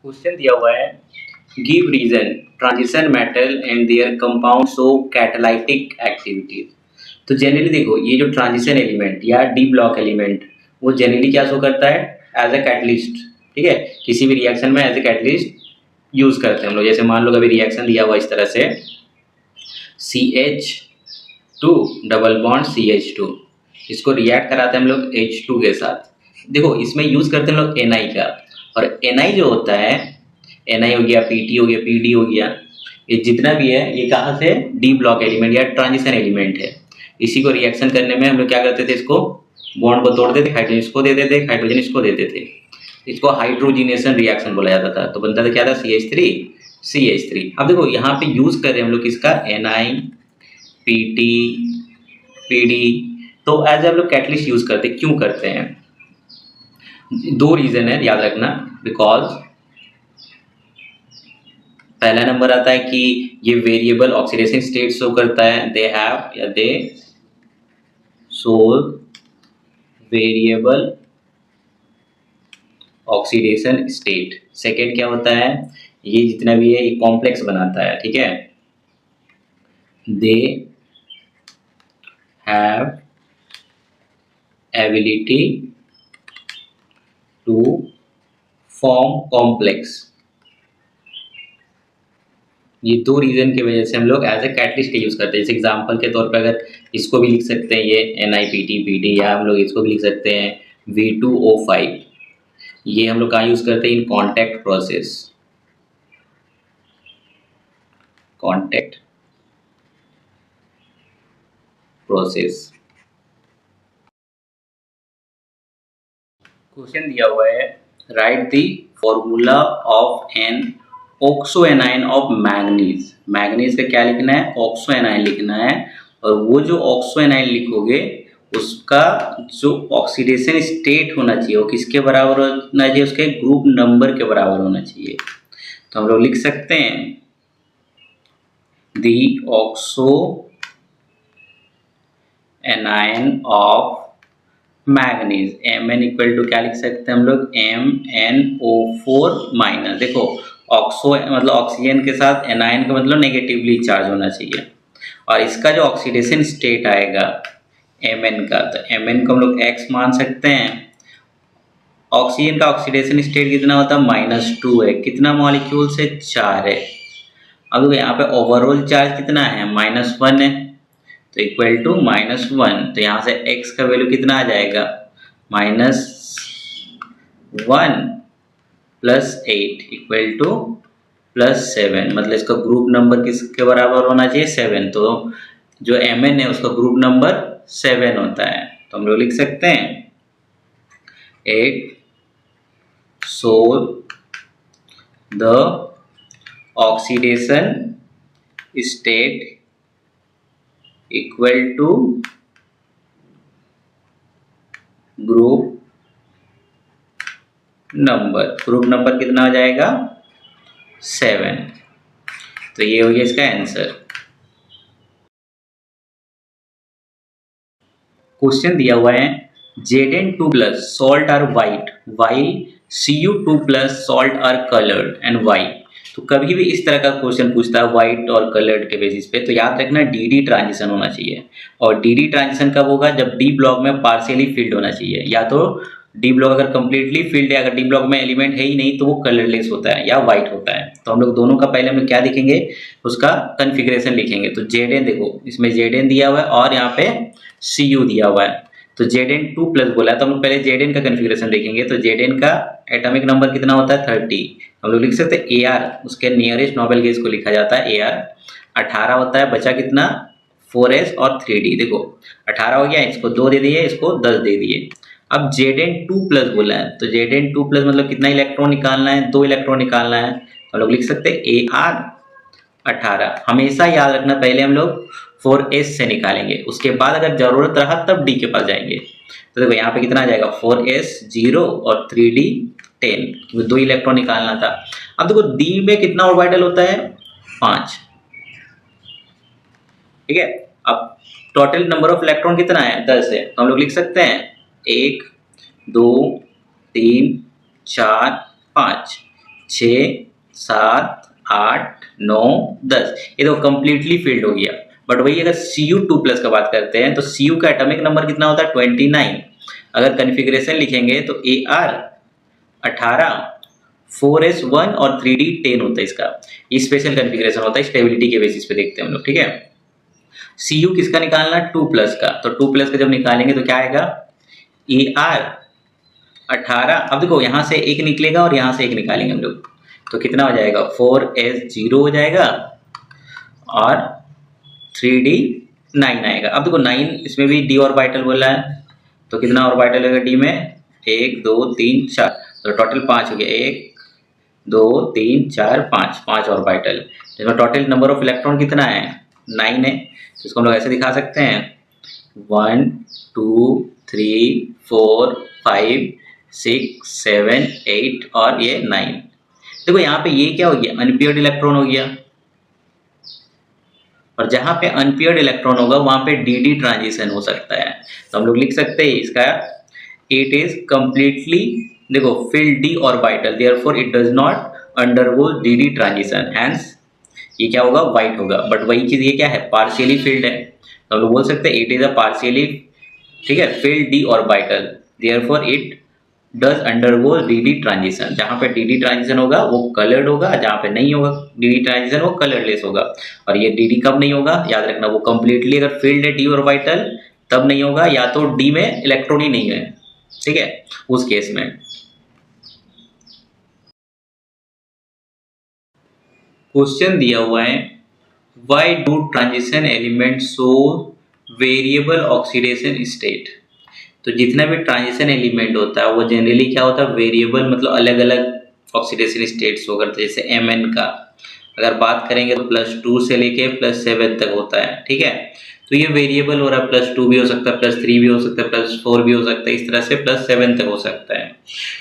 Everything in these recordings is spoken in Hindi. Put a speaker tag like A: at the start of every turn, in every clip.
A: क्वेश्चन दिया हुआ है, give reason transition metal and their compound show catalytic activities. तो जनरली देखो, ये जो ट्रांजिशन एलिमेंट या डी ब्लॉक एलिमेंट, वो जनरली क्या शो करता है, एज ए कैटलिस्ट। ठीक है, किसी भी रिएक्शन में एज ए कैटलिस्ट यूज करते हैं हम लोग। जैसे मान लो कभी रिएक्शन दिया हुआ इस तरह से, CH2 डबल बॉन्ड CH2, इसको रिएक्ट कराते हैं हम लोग H2 के साथ। देखो इसमें यूज करते हैं हम लोग Na का, और Na जो होता है, Na हो गया, Pt हो गया, Pd हो गया, ये जितना भी है ये कहाँ से, डी ब्लॉक एलिमेंट या ट्रांजिशन एलिमेंट है। इसी को रिएक्शन करने में हम लोग क्या करते थे, इसको बॉन्ड को तोड़ देते, हाइड्रोजन इसको दे देते, हाइड्रोजन इसको दे देते। इसको हाइड्रोजिनेशन रिएक्शन बोला जाता था। तो बनता था क्या था, CH3। अब देखो यहाँ पे यूज कर रहे हैं हम लोग किसका, Na, Pt, Pd। तो एज हम लोग कैटलिस्ट यूज करते, क्यों करते हैं, दो रीजन है याद रखना। बिकॉज पहला नंबर आता है कि ये वेरिएबल ऑक्सीडेशन स्टेट शो करता है, दे हैव या दे show variable oxidation state. Second क्या होता है, ये जितना भी है ये कॉम्प्लेक्स बनाता है। ठीक है, they have ability to form complex. ये दो रीजन की वजह से हम लोग एज ए कैटलिस्ट यूज करते हैं। जैसे एग्जांपल के तौर पर अगर इसको भी लिख सकते हैं, ये NiPt/Pd, या हम लोग इसको भी लिख सकते हैं V2O5। ये हम लोग कहाँ यूज करते हैं, इन कॉन्टैक्ट प्रोसेस। क्वेश्चन दिया हुआ है, write the formula of an oxo anion of manganese. Manganese का क्या लिखना है, ऑक्सो एनाइन लिखना है। और वो जो ऑक्सो एनाइन लिखोगे उसका जो ऑक्सीडेशन स्टेट होना चाहिए वो किसके बराबर होना चाहिए, उसके ग्रुप नंबर के बराबर होना चाहिए। तो हम लोग लिख सकते हैं the oxo anion of manganese, Mn equal to क्या लिख सकते हैं हम लोग, MnO4-। देखो ऑक्सो मतलब ऑक्सीजन के साथ एनाइन का मतलब नेगेटिवली चार्ज होना चाहिए, और इसका जो ऑक्सीडेशन स्टेट आएगा Mn का, तो Mn को हम लोग X मान सकते हैं। ऑक्सीजन का ऑक्सीडेशन स्टेट कितना होता है, -2 है। कितना मॉलिक्यूल से, 4 है। अब देखो यहाँ पे ओवरऑल चार्ज कितना है, -1 है, तो इक्वल टू -1। तो यहाँ से x का वैल्यू कितना आ जाएगा, -1 + 8 इक्वल टू +7। मतलब इसका ग्रुप नंबर किसके बराबर होना चाहिए, 7। तो जो Mn है उसका ग्रुप नंबर 7 होता है। तो हम लोग लिख सकते हैं 8 show the oxidation state equal to group number. Group number कितना हो जाएगा, 7। तो ये हो गया इसका आंसर। क्वेश्चन दिया हुआ है, Zn2+ salt are white while Cu2+ salt are colored and why। तो कभी भी इस तरह का क्वेश्चन पूछता है व्हाइट और कलर्ड के बेसिस पे, तो याद रखना डी ट्रांजिशन होना चाहिए। और डी ट्रांजिशन कब होगा, जब डी ब्लॉक में पार्शियली फिल्ड होना चाहिए। या तो डी ब्लॉक अगर कंप्लीटली फिल्ड है, अगर डी ब्लॉक में एलिमेंट है ही नहीं, तो वो कलरलेस होता है या व्हाइट होता है। तो हम लोग दोनों का पहले हम लोग क्या लिखेंगे, उसका कन्फिग्रेशन लिखेंगे। तो Zn देखो, इसमें Zn दिया हुआ है और यहाँ पे Cu दिया हुआ है, तो Zn2+ बोला है, तो हम लोग पहले Zn का कन्फिग्रेशन देखेंगे। तो Zn का एटॉमिक नंबर कितना होता है, 30। हम लोग लिख सकते हैं Ar, उसके नियरेस्ट नोबेल गैस को लिखा जाता है Ar। 18 होता है, बचा कितना, 4s और 3d। देखो 18 हो गया, इसको 2 दे दिए, इसको 10 दे दिए। अब Zn2+ बोला है, तो Zn2+ मतलब कितना इलेक्ट्रॉन निकालना है, 2 इलेक्ट्रॉन निकालना है। तो हम लोग लिख सकते हैं Ar 18। हमेशा याद रखना पहले हम लोग 4s से निकालेंगे, उसके बाद अगर जरूरत रहा तब d के पास जाएंगे। तो देखो यहाँ पे कितना आ जाएगा, 4s 0 और 3d 10, क्योंकि 2 इलेक्ट्रॉन निकालना था। अब देखो d में कितना ऑर्बिटल होता है, 5। ठीक है, अब टोटल नंबर ऑफ इलेक्ट्रॉन कितना है, 10 है। तो हम लोग लिख सकते हैं 1 2 3 4 5। 6 7 8 9 10, ये तो कम्प्लीटली फिल्ड हो गया। बट वही अगर Cu2+ का बात करते हैं तो Cu का एटॉमिक नंबर कितना होता है 29। अगर कन्फिग्रेशन लिखेंगे तो Ar 18, 4s1 और 3d 10 होता है इसका। ये स्पेशल कन्फिग्रेशन होता है, स्टेबिलिटी के बेसिस पे देखते हैं हम लोग, ठीक है। Cu किसका निकालना 2+ का, तो 2+ का जब निकालेंगे तो क्या आएगा Ar 18। अब देखो यहाँ से एक निकलेगा और यहाँ से एक निकालेंगे हम लोग तो कितना हो जाएगा 4s0 हो जाएगा और 3d 9 आएगा। अब देखो 9 इसमें भी d ऑर्बिटल बोला है तो कितना ऑर्बिटल होगा d में 1 2 3 4, तो टोटल 5 हो गया, 1 2 3 4 5, 5 ऑर्बिटल। इसमें टोटल नंबर ऑफ इलेक्ट्रॉन कितना है 9 है, तो इसको हम लोग ऐसे दिखा सकते हैं 1 2 3 4 5 6 7 8 और ये 9। देखो यहाँ पे ये क्या हो गया अनपेयर्ड इलेक्ट्रॉन हो गया, और जहां पे अनपेयर्ड इलेक्ट्रॉन होगा वहां पे dd ट्रांजिशन हो सकता है। तो हम लोग लिख सकते हैं इसका इट इज कंप्लीटली देखो field d orbital, therefore it does not undergo dd transition, hence ये क्या होगा वाइट होगा। बट वही चीज ये क्या है पार्शियली फिल्ड है, तो हम लोग बोल सकते हैं इट इज अ पार्शियली, ठीक है, field d orbital, therefore it does undergo dd transition. जहां पे dd ट्रांजिशन होगा वो कलर्ड होगा, जहां पे नहीं होगा dd ट्रांजिशन वो कलरलेस होगा। और ये dd कब नहीं होगा याद रखना, वो कंप्लीटली अगर फील्ड है d ऑर्बिटल तब नहीं होगा, या तो d में इलेक्ट्रॉन ही नहीं है, ठीक है, उस केस में। क्वेश्चन दिया हुआ है why do transition element show variable oxidation state. तो जितना भी ट्रांजिशन एलिमेंट होता है वो जनरली क्या होता है वेरिएबल, मतलब अलग अलग ऑक्सीडेशन स्टेट्स होगा। जैसे Mn का अगर बात करेंगे तो +2 से लेके +7 तक होता है, ठीक है, तो ये वेरिएबल हो रहा है, +2 भी हो सकता है, +3 भी हो सकता है, +4 भी हो सकता है, इस तरह से +7 तक हो सकता है।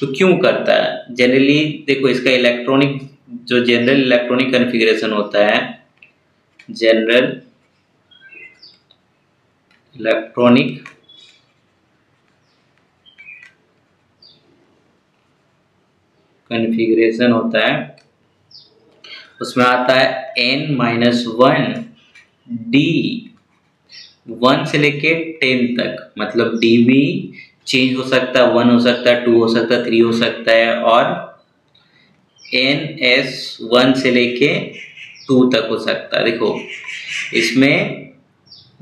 A: तो क्यों करता है जनरली, देखो इसका इलेक्ट्रॉनिक जो जनरल इलेक्ट्रॉनिक कन्फिग्रेशन होता है, जनरल इलेक्ट्रॉनिक कन्फिग्रेशन होता है उसमें आता है n-1 d 1 से लेके 10 तक, मतलब d भी चेंज हो सकता है, 1 हो सकता है, 2 हो सकता है, 3 हो सकता है, और ns 1 से लेके 2 तक हो सकता है। देखो इसमें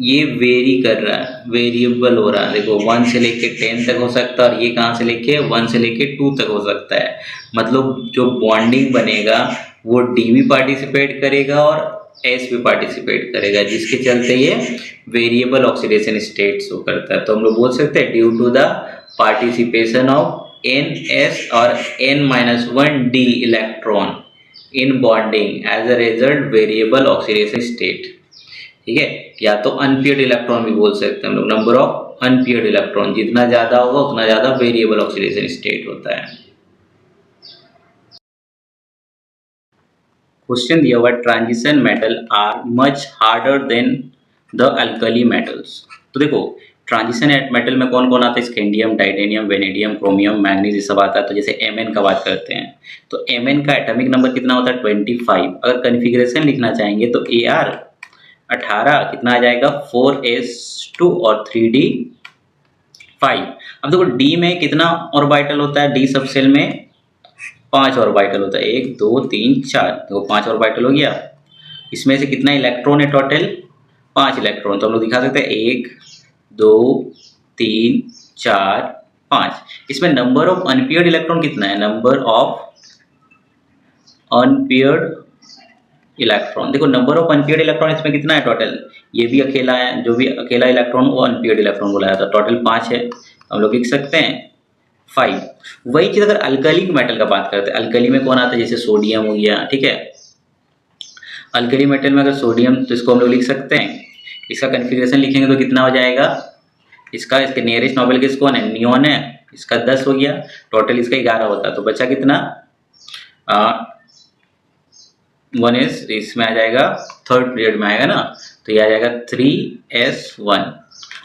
A: ये वेरी कर रहा है, वेरिएबल हो रहा है, देखो 1 से लेके 10 तक हो सकता है, और ये कहाँ से लेके 1 से लेके 2 तक हो सकता है। मतलब जो बॉन्डिंग बनेगा वो D भी पार्टिसिपेट करेगा और S भी पार्टिसिपेट करेगा, जिसके चलते ये वेरिएबल ऑक्सीडेशन स्टेट शो करता है। तो हम लोग बोल सकते हैं due to the participation of Ns और n-1 d electron in bonding as a result variable oxidation state, ठीक है, या तो अनपेयर्ड इलेक्ट्रॉन भी बोल सकते हैं हम लोग। नंबर ऑफ अनपेयर्ड इलेक्ट्रॉन जितना ज्यादा होगा उतना ज्यादा वेरिएबल ऑक्सीडेशन स्टेट होता है। क्वेश्चन दिया हुआ transition metal are much harder than the alkali metals. तो देखो ट्रांजिशन मेटल में कौन कौन आता है, scandium, titanium, vanadium, chromium, manganese, ये सब आता है। तो जैसे Mn का बात करते हैं तो Mn का एटॉमिक नंबर कितना होता है 25। अगर कन्फिग्रेशन लिखना चाहेंगे तो Ar 18 कितना आ जाएगा 4s2 और 3d 5। अब देखो D में कितना ऑर्बिटल होता है, D सब सेल में 5 ऑर्बिटल होता है, 1 2 3 4, देखो 5 ऑर्बिटल हो गया। इसमें से कितना इलेक्ट्रॉन है टोटल 5 इलेक्ट्रॉन, तो हम लोग दिखा सकते हैं 1 2 3 4 5। इसमें नंबर ऑफ अनपेयर्ड इलेक्ट्रॉन कितना है, नंबर ऑफ अनपेयर्ड इलेक्ट्रॉन, देखो नंबर ऑफ अनपेयर्ड इलेक्ट्रॉन इसमें कितना है टोटल, ये भी अकेला है, जो भी अकेला इलेक्ट्रॉन वो अनपेयर्ड इलेक्ट्रॉन बोला जाता है, टोटल 5 है। हम लोग लिख सकते हैं 5। वही चीज अगर अल्कली मेटल का बात करते हैं, अल्कली में कौन आता है, जैसे सोडियम हो गया, ठीक है, अल्कली मेटल में अगर सोडियम, तो इसको हम लोग लिख सकते हैं, इसका कन्फिग्रेशन लिखेंगे तो कितना हो जाएगा, इसका इसके नियरेस्ट नोबेल गेस कौन है, नियॉन है, इसका 10 हो गया, टोटल इसका 11 होता है, तो बचा कितना 1s, इसमें आ जाएगा थर्ड पीरियड में आएगा ना, तो ये आ जाएगा 3s1।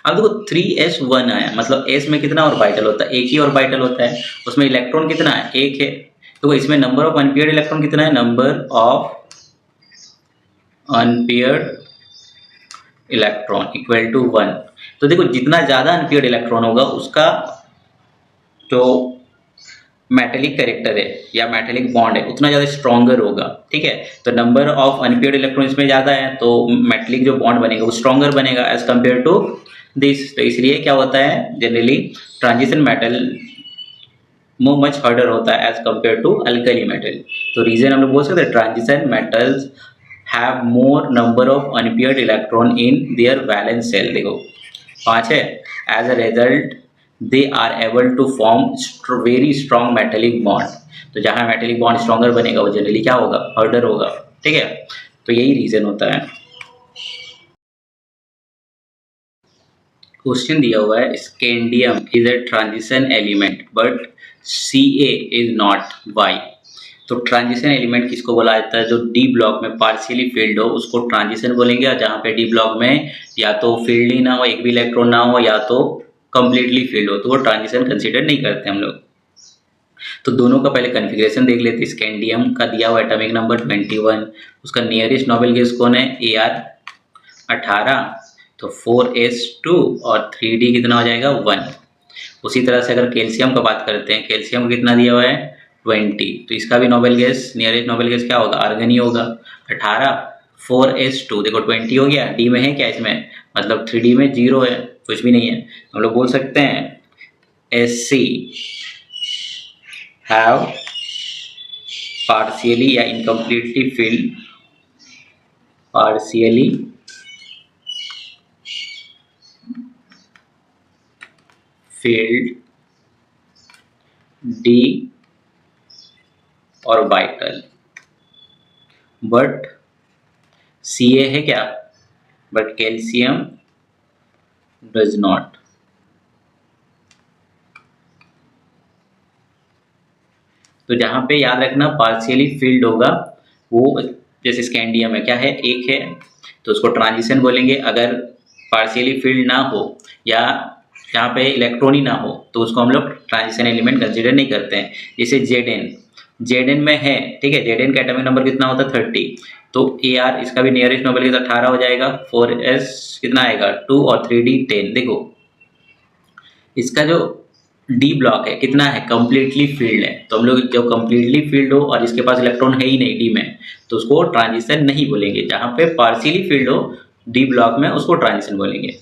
A: अब देखो 3s1 आया, मतलब s में कितना ऑर्बिटल होता है, एक ही ऑर्बिटल होता है, उसमें इलेक्ट्रॉन कितना है, एक है, तो इसमें नंबर ऑफ अनपेयर्ड इलेक्ट्रॉन कितना है, number of unpaired electron equal to 1। तो देखो जितना ज्यादा अनपेयर्ड इलेक्ट्रॉन होगा उसका जो मेटेलिक कैरेक्टर है या मेटेलिक बॉन्ड है उतना ज़्यादा स्ट्रॉन्गर होगा, ठीक है। तो नंबर ऑफ अनपेयर्ड इलेक्ट्रॉन इसमें ज़्यादा है तो मेटेलिक जो बॉन्ड बनेगा वो स्ट्रॉन्गर बनेगा एज कम्पेयर टू दिस। तो इसलिए क्या होता है, generally transition metal much harder होता है as compare to alkali metal. तो रीजन हम लोग बोल सकते हैं transition metals have more number of unpaired electron in their valence shell. देखो 5 है, as a result they are able to form very strong metallic bond। तो जहां मेटेलिक बॉन्ड स्ट्रॉन्गर बनेगा वो जनरली क्या होगा, हार्डर होगा, ठीक है। तो यही रीजन होता है। क्वेश्चन दिया हुआ है scandium is a transition element but Ca is not, why. तो ट्रांजिशन एलिमेंट किसको बोला जाता है, जो डी ब्लॉक में पार्शियली फील्ड हो उसको ट्रांजिशन बोलेंगे, और जहां पे डी ब्लॉक में या तो फील्ड ही ना हो, एक भी इलेक्ट्रॉन ना हो, या तो कंप्लीटली फील्ड हो, तो वो ट्रांजिशन कंसीडर नहीं करते हम लोग। तो दोनों का पहले कॉन्फ़िगरेशन देख लेते हैं। स्कैंडियम का दिया हुआ एटॉमिक नंबर 21, उसका नियरेस्ट नोबेल गैस कौन है, Ar 18, तो 4s2 और 3d कितना हो जाएगा 1। उसी तरह से अगर कैल्शियम का बात करते हैं, कैल्शियम का कितना दिया हुआ है 20, तो इसका भी noble gas nearest noble gas क्या होगा, आर्गन ही होगा। 18 4s2 देखो 20 हो गया, डी में है क्या इसमें, मतलब 3d में 0 है, कुछ भी नहीं है। हम लोग बोल सकते हैं Sc हैव पार्शियली या incompletely field, partially field D और वाइटल, बट Ca है क्या, बट कैल्शियम डज नॉट। तो जहां पे याद रखना पार्शियली फील्ड होगा वो, जैसे स्कैंडियम है क्या है, एक है तो उसको ट्रांजिशन बोलेंगे। अगर पार्शियली फील्ड ना हो या जहाँ पे इलेक्ट्रॉन ही ना हो तो उसको हम लोग ट्रांजिशन एलिमेंट कंसीडर नहीं करते हैं। जैसे Zn में है, ठीक है, Zn का एटॉमिक नंबर कितना होता है 30, तो Ar इसका भी नियरेस्ट नोबेल गैस 18 हो जाएगा, 4s कितना आएगा 2 और 3d 10। देखो इसका जो डी ब्लॉक है कितना है, कंप्लीटली फील्ड है, तो हम लोग जब कंप्लीटली फील्ड हो और इसके पास इलेक्ट्रॉन है ही नहीं डी में तो उसको ट्रांजिशन नहीं बोलेंगे। जहाँ पे पार्शियली फील्ड हो डी ब्लॉक में उसको ट्रांजिशन बोलेंगे।